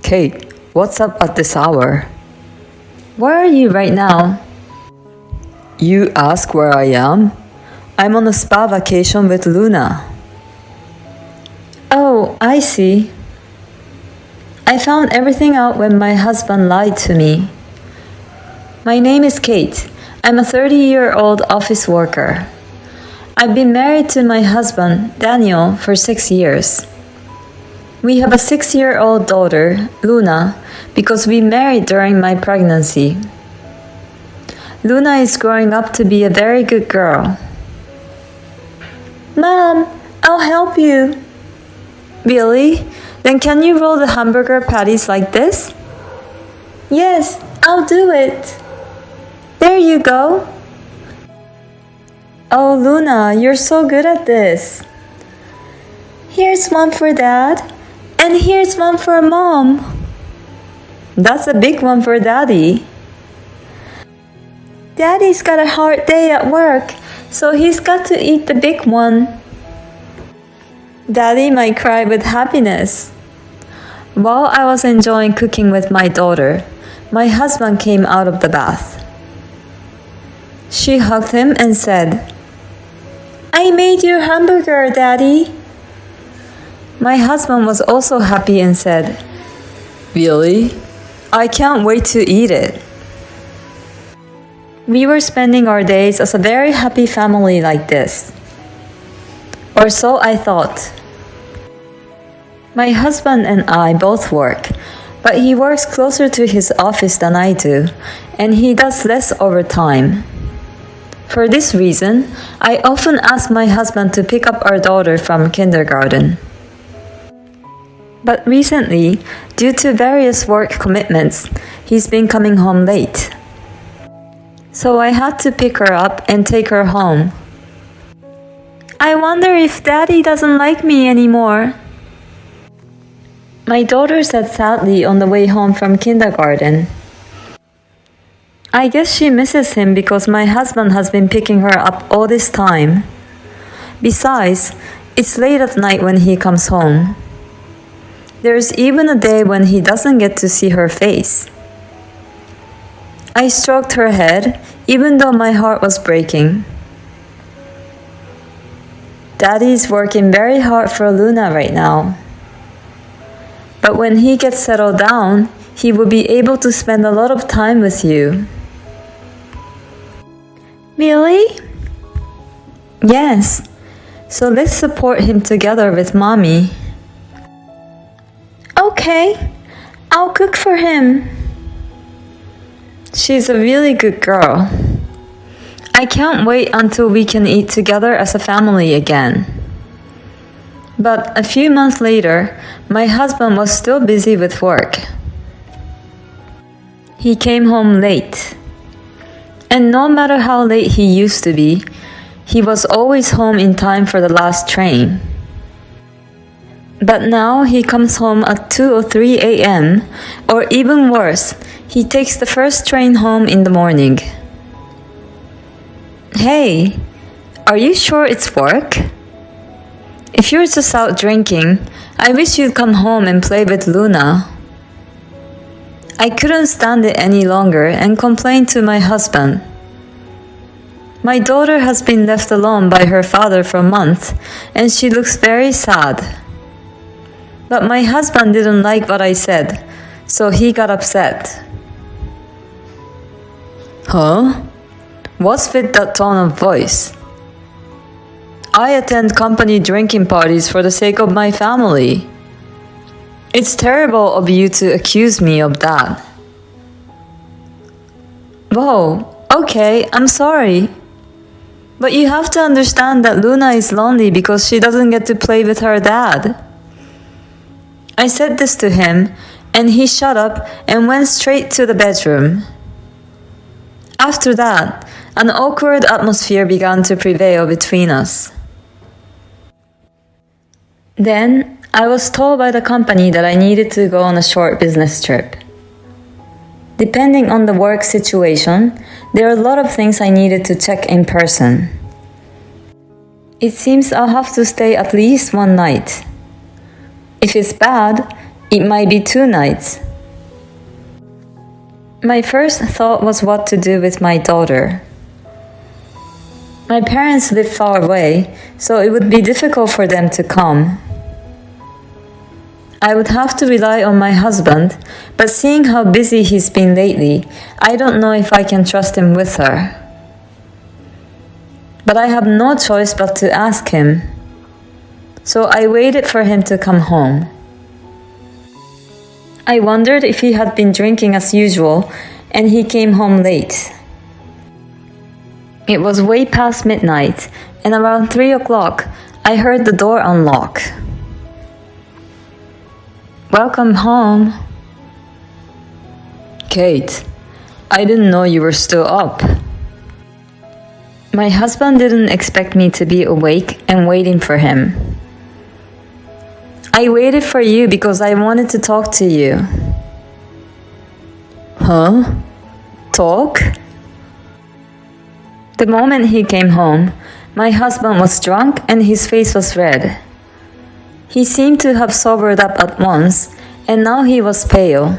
Kate, what's up at this hour? Where are you right now? You ask where I am? I'm on a spa vacation with Luna. Oh, I see. I found everything out when my husband lied to me. My name is Kate. I'm a 30-year-old office worker. I've been married to my husband, Daniel, for 6 years. We have a 6-year-old daughter, Luna, because we married during my pregnancy. Luna is growing up to be a very good girl. Mom, I'll help you. Really? Then can you roll the hamburger patties like this? Yes, I'll do it. There you go. Oh, Luna, you're so good at this. Here's one for Dad, and here's one for Mom. That's a big one for Daddy. Daddy's got a hard day at work, so he's got to eat the big one. Daddy might cry with happiness. While I was enjoying cooking with my daughter, my husband came out of the bath. She hugged him and said, I made your hamburger, Daddy. My husband was also happy and said, Really? I can't wait to eat it. We were spending our days as a very happy family like this. Or so I thought. My husband and I both work, but he works closer to his office than I do, and he does less overtime. For this reason, I often ask my husband to pick up our daughter from kindergarten. But recently, due to various work commitments, he's been coming home late. So I had to pick her up and take her home. I wonder if Daddy doesn't like me anymore. My daughter said sadly on the way home from kindergarten. I guess she misses him because my husband has been picking her up all this time. Besides, it's late at night when he comes home. There's even a day when he doesn't get to see her face. I stroked her head, even though my heart was breaking. Daddy's working very hard for Luna right now. But when he gets settled down, he will be able to spend a lot of time with you. Really? Yes. So let's support him together with Mommy. Okay, I'll cook for him. She's a really good girl. I can't wait until we can eat together as a family again. But a few months later, my husband was still busy with work. He came home late. And no matter how late he used to be, he was always home in time for the last train. But now he comes home at 2 or 3 a.m., or even worse, he takes the first train home in the morning. Hey, are you sure it's work? If you're just out drinking, I wish you'd come home and play with Luna. I couldn't stand it any longer and complained to my husband. My daughter has been left alone by her father for months, and she looks very sad. But my husband didn't like what I said, so he got upset. Huh? What's with that tone of voice? I attend company drinking parties for the sake of my family. It's terrible of you to accuse me of that. Whoa, okay, I'm sorry. But you have to understand that Luna is lonely because she doesn't get to play with her dad. I said this to him, and he shut up and went straight to the bedroom. After that, an awkward atmosphere began to prevail between us. Then, I was told by the company that I needed to go on a short business trip. Depending on the work situation, there are a lot of things I needed to check in person. It seems I'll have to stay at least one night. If it's bad, It might be 2 nights. My first thought was what to do with my daughter. My parents live far away, so it would be difficult for them to come. I would have to rely on my husband, but seeing how busy he's been lately, I don't know if I can trust him with her. But I have no choice but to ask him. So I waited for him to come home. I wondered if he had been drinking as usual, and he came home late. It was way past midnight, and around 3 o'clock, I heard the door unlock. Welcome home. Kate, I didn't know you were still up. My husband didn't expect me to be awake and waiting for him. I waited for you because I wanted to talk to you. Huh? Talk? The moment he came home, my husband was drunk and his face was red. He seemed to have sobered up at once, and now he was pale.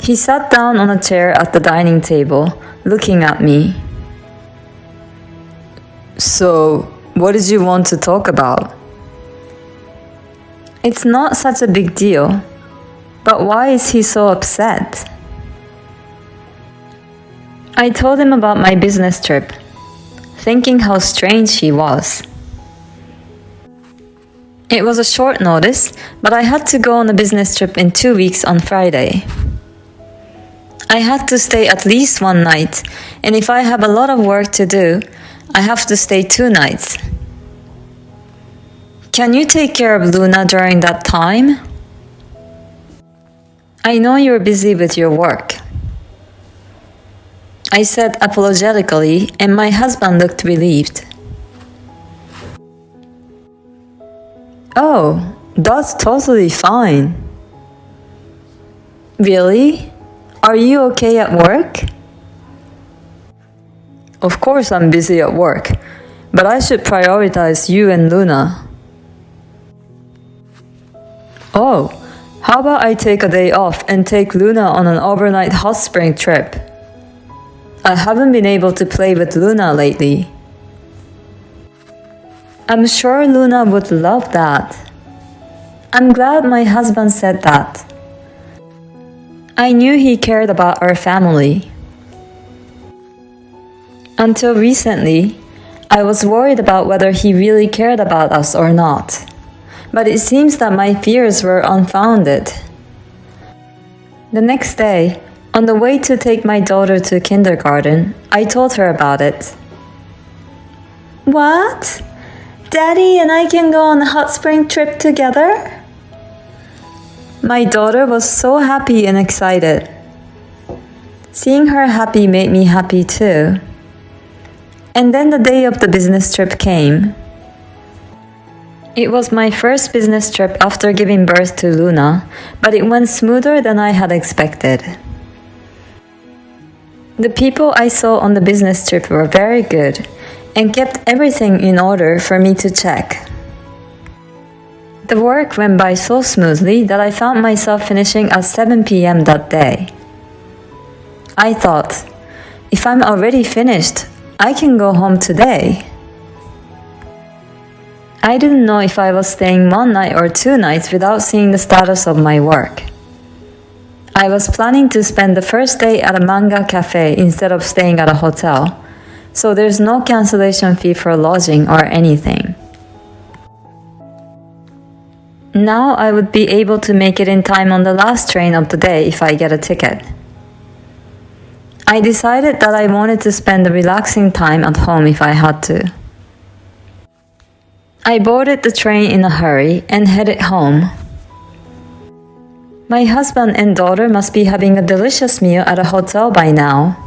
He sat down on a chair at the dining table, looking at me. So, what did you want to talk about? It's not such a big deal, but why is he so upset? I told him about my business trip, thinking how strange he was. It was a short notice, but I had to go on a business trip in 2 weeks on Friday. I had to stay at least 1 night, and if I have a lot of work to do, I have to stay 2 nights. Can you take care of Luna during that time? I know you're busy with your work. I said apologetically, and my husband looked relieved. Oh, that's totally fine. Really? Are you okay at work? Of course I'm busy at work, but I should prioritize you and Luna. Oh, how about I take a day off and take Luna on an overnight hot spring trip? I haven't been able to play with Luna lately. I'm sure Luna would love that. I'm glad my husband said that. I knew he cared about our family. Until recently, I was worried about whether he really cared about us or not. But it seems that my fears were unfounded. The next day, on the way to take my daughter to kindergarten, I told her about it. What? Daddy and I can go on a hot spring trip together? My daughter was so happy and excited. Seeing her happy made me happy too. And then the day of the business trip came. It was my first business trip after giving birth to Luna, but it went smoother than I had expected. The people I saw on the business trip were very good and kept everything in order for me to check. The work went by so smoothly that I found myself finishing at 7 p.m. that day. I thought, if I'm already finished, I can go home today. I didn't know if I was staying 1 night or 2 nights without seeing the status of my work. I was planning to spend the first day at a manga cafe instead of staying at a hotel, so there's no cancellation fee for lodging or anything. Now I would be able to make it in time on the last train of the day if I get a ticket. I decided that I wanted to spend a relaxing time at home if I had to. I boarded the train in a hurry and headed home. My husband and daughter must be having a delicious meal at a hotel by now.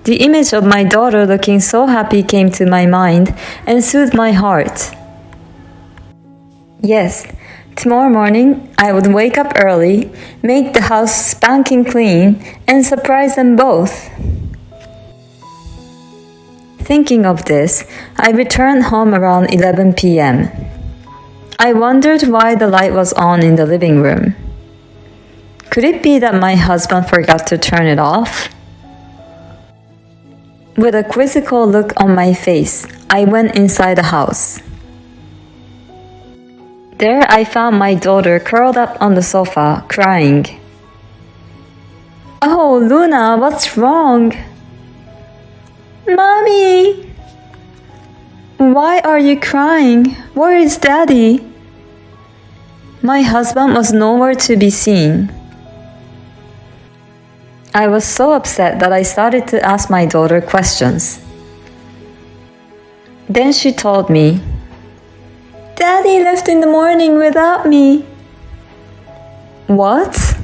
The image of my daughter looking so happy came to my mind and soothed my heart. Yes, tomorrow morning I would wake up early, make the house spanking clean, and surprise them both. Thinking of this, I returned home around 11 p.m. I wondered why the light was on in the living room. Could it be that my husband forgot to turn it off? With a quizzical look on my face, I went inside the house. There I found my daughter curled up on the sofa, crying. "Oh, Luna, what's wrong?" "Mommy!" "Why are you crying? Where is Daddy?" My husband was nowhere to be seen. I was so upset that I started to ask my daughter questions. Then she told me, "Daddy left in the morning without me." What?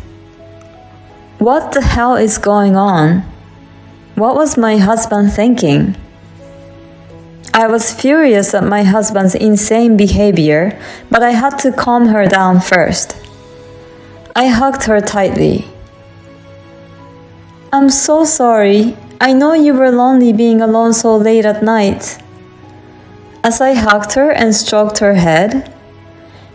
What the hell is going on? What was my husband thinking? I was furious at my husband's insane behavior, but I had to calm her down first. I hugged her tightly. "I'm so sorry. I know you were lonely being alone so late at night." As I hugged her and stroked her head,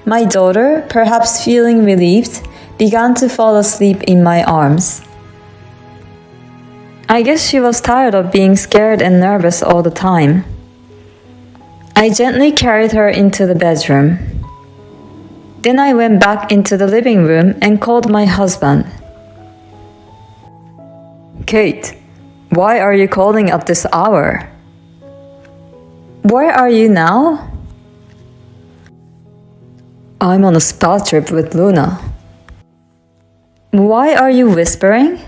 my daughter, perhaps feeling relieved, began to fall asleep in my arms. I guess she was tired of being scared and nervous all the time. I gently carried her into the bedroom. Then I went back into the living room and called my husband. "Kate, why are you calling at this hour?" "Where are you now?" "I'm on a spa trip with Luna." "Why are you whispering?"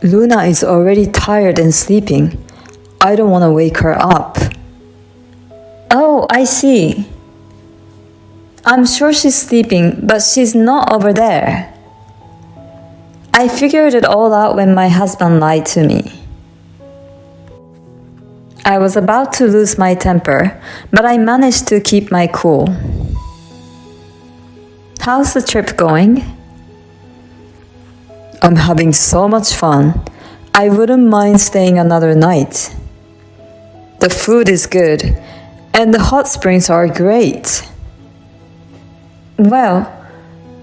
"Luna is already tired and sleeping. I don't want to wake her up." "Oh, I see. I'm sure she's sleeping, but she's not over there." I figured it all out when my husband lied to me. I was about to lose my temper, but I managed to keep my cool. "How's the trip going?" "I'm having so much fun. I wouldn't mind staying another night. The food is good, and the hot springs are great." "Well,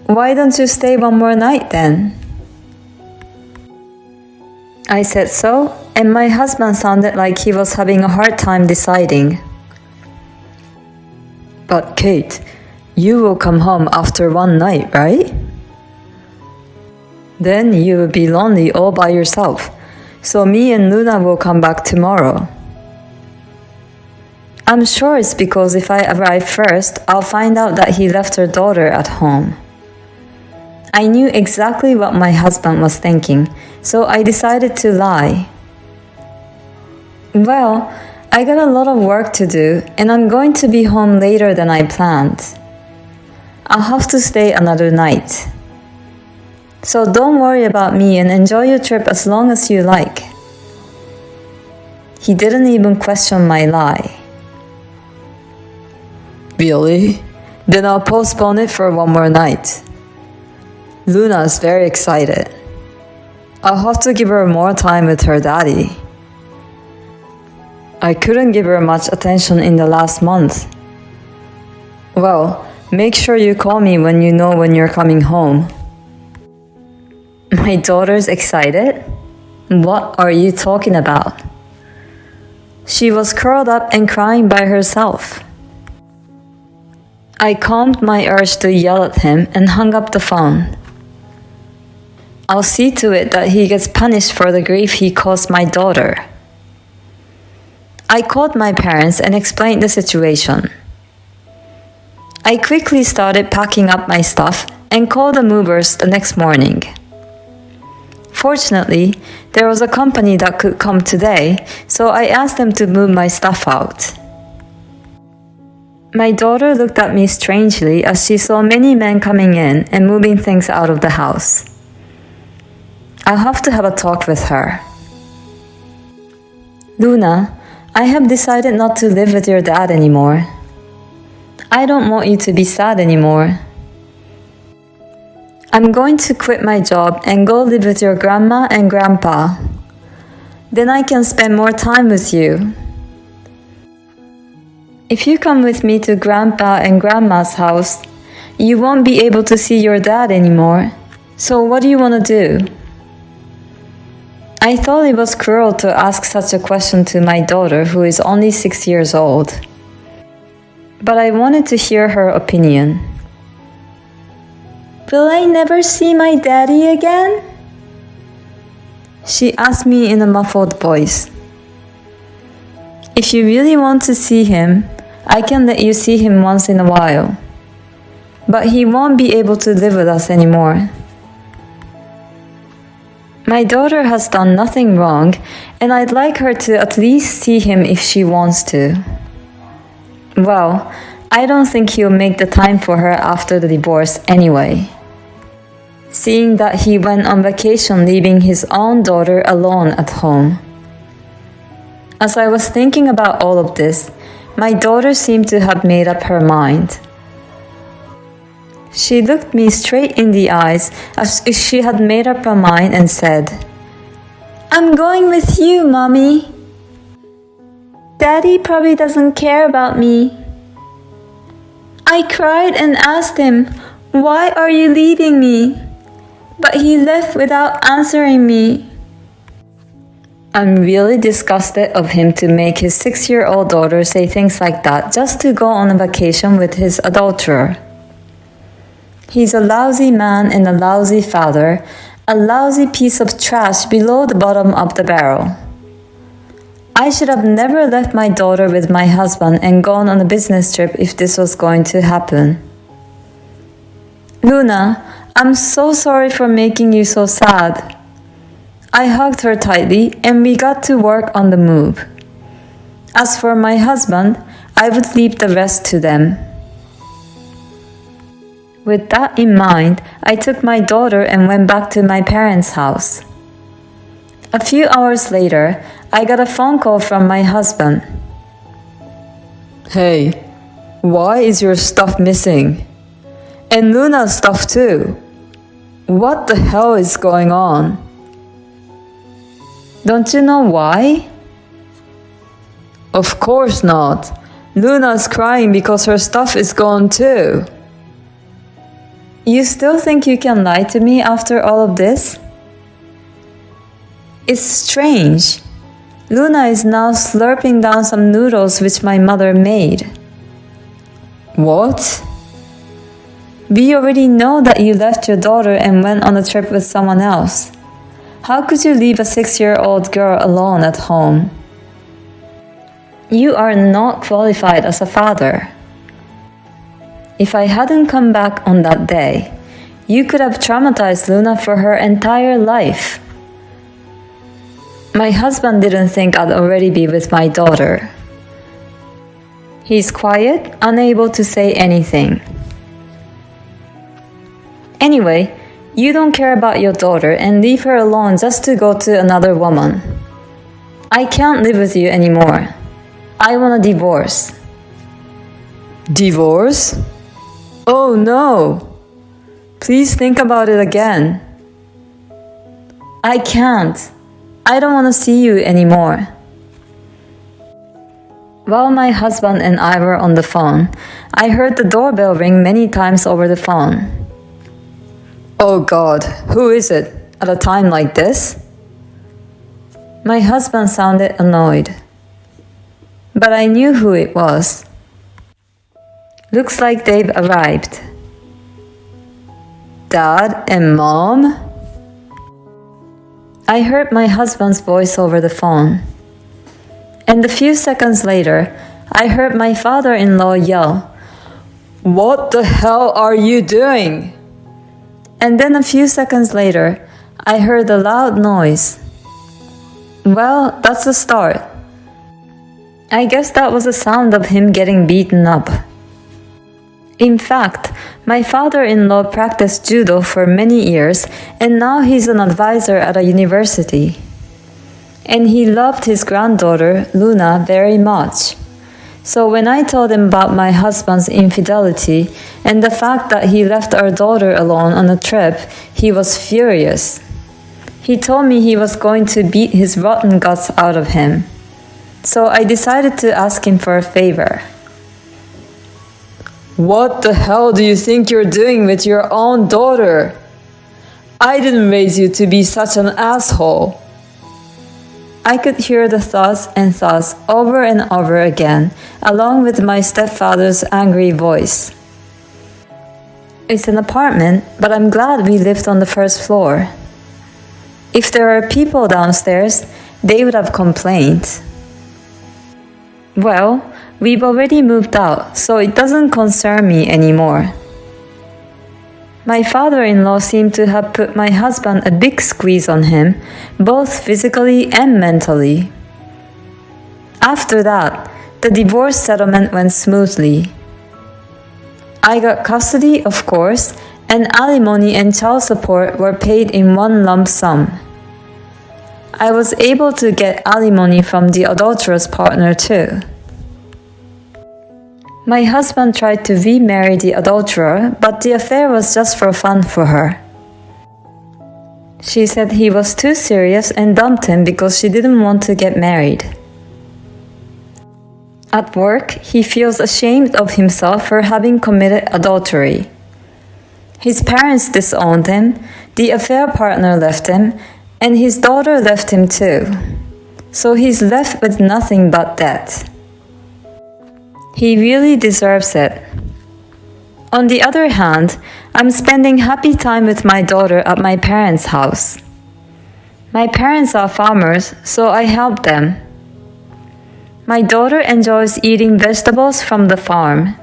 why don't you stay one more night then?" I said so, and my husband sounded like he was having a hard time deciding. "But Kate, you will come home after one night, right? Then you will be lonely all by yourself, so me and Luna will come back tomorrow." I'm sure it's because if I arrive first, I'll find out that he left her daughter at home. I knew exactly what my husband was thinking, so I decided to lie. "Well, I got a lot of work to do, and I'm going to be home later than I planned. I'll have to stay another night. So don't worry about me and enjoy your trip as long as you like." He didn't even question my lie. "Really? Then I'll postpone it for one more night. Luna is very excited. I'll have to give her more time with her daddy. I couldn't give her much attention in the last month." "Well, make sure you call me when you know when you're coming home." My daughter's excited? What are you talking about? She was curled up and crying by herself. I calmed my urge to yell at him and hung up the phone. I'll see to it that he gets punished for the grief he caused my daughter. I called my parents and explained the situation. I quickly started packing up my stuff and called the movers the next morning. Fortunately, there was a company that could come today, so I asked them to move my stuff out. My daughter looked at me strangely as she saw many men coming in and moving things out of the house. I'll have to have a talk with her. "Luna, I have decided not to live with your dad anymore. I don't want you to be sad anymore. I'm going to quit my job and go live with your grandma and grandpa. Then I can spend more time with you." If you come with me to Grandpa and Grandma's house, you won't be able to see your dad anymore. So what do you want to do? I thought it was cruel to ask such a question to my daughter, who is only 6 years old. But I wanted to hear her opinion. Will I never see my daddy again? She asked me in a muffled voice. If you really want to see him, I can let you see him once in a while. But he won't be able to live with us anymore. My daughter has done nothing wrong, and I'd like her to at least see him if she wants to. Well, I don't think he'll make the time for her after the divorce anyway, seeing that he went on vacation leaving his own daughter alone at home. As I was thinking about all of this, my daughter seemed to have made up her mind. She looked me straight in the eyes as if she had made up her mind and said, "I'm going with you, Mommy. Daddy probably doesn't care about me." I cried and asked him, "Why are you leaving me?" But he left without answering me. I'm really disgusted of him to make his 6-year-old daughter say things like that just to go on a vacation with his adulterer. He's a lousy man and a lousy father, a lousy piece of trash below the bottom of the barrel. I should have never left my daughter with my husband and gone on a business trip if this was going to happen. Luna, I'm so sorry for making you so sad. I hugged her tightly and we got to work on the move. As for my husband, I would leave the rest to them. With that in mind, I took my daughter and went back to my parents' house. A few hours later, I got a phone call from my husband. "Hey, why is your stuff missing? And Luna's stuff too. What the hell is going on?" "Don't you know why?" "Of course not. Luna's crying because her stuff is gone too." "You still think you can lie to me after all of this?" "It's strange. Luna is now slurping down some noodles which my mother made." "What?" "We already know that you left your daughter and went on a trip with someone else. How could you leave a 6-year-old girl alone at home? You are not qualified as a father. If I hadn't come back on that day, you could have traumatized Luna for her entire life." My husband didn't think I'd already be with my daughter. He's quiet, unable to say anything. "Anyway, you don't care about your daughter and leave her alone just to go to another woman. I can't live with you anymore. I want a divorce." "Divorce? Oh no! Please think about it again." "I can't. I don't want to see you anymore." While my husband and I were on the phone, I heard the doorbell ring many times over the phone. "Oh God, who is it at a time like this?" My husband sounded annoyed. But I knew who it was. "Looks like they've arrived." "Dad and Mom?" I heard my husband's voice over the phone. And a few seconds later, I heard my father-in-law yell, "What the hell are you doing?" And then a few seconds later, I heard a loud noise. Well, that's a start. I guess that was the sound of him getting beaten up. In fact, my father-in-law practiced judo for many years and now he's an advisor at a university. And he loved his granddaughter, Luna, very much. So when I told him about my husband's infidelity and the fact that he left our daughter alone on a trip, he was furious. He told me he was going to beat his rotten guts out of him. So I decided to ask him for a favor. What the hell do you think you're doing with your own daughter? I didn't raise you to be such an asshole. I could hear the thoughts and thoughts over and over again, along with my stepfather's angry voice. It's an apartment, but I'm glad we lived on the first floor. If there are people downstairs, they would have complained. Well, we've already moved out, so it doesn't concern me anymore. My father-in-law seemed to have put my husband a big squeeze on him, both physically and mentally. After that, the divorce settlement went smoothly. I got custody, of course, and alimony and child support were paid in one lump sum. I was able to get alimony from the adulterous partner too. My husband tried to remarry the adulterer, but the affair was just for fun for her. She said he was too serious and dumped him because she didn't want to get married. At work, he feels ashamed of himself for having committed adultery. His parents disowned him, the affair partner left him, and his daughter left him too. So he's left with nothing but debt. He really deserves it. On the other hand, I'm spending happy time with my daughter at my parents' house. My parents are farmers, so I help them. My daughter enjoys eating vegetables from the farm.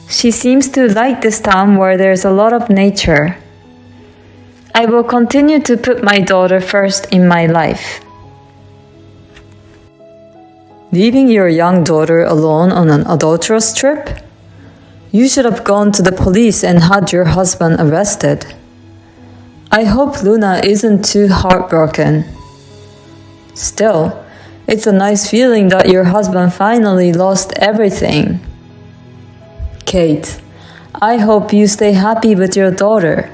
She seems to like this town where there's a lot of nature. I will continue to put my daughter first in my life. Leaving your young daughter alone on an adulterous trip? You should have gone to the police and had your husband arrested. I hope Luna isn't too heartbroken. Still, it's a nice feeling that your husband finally lost everything. Kate, I hope you stay happy with your daughter.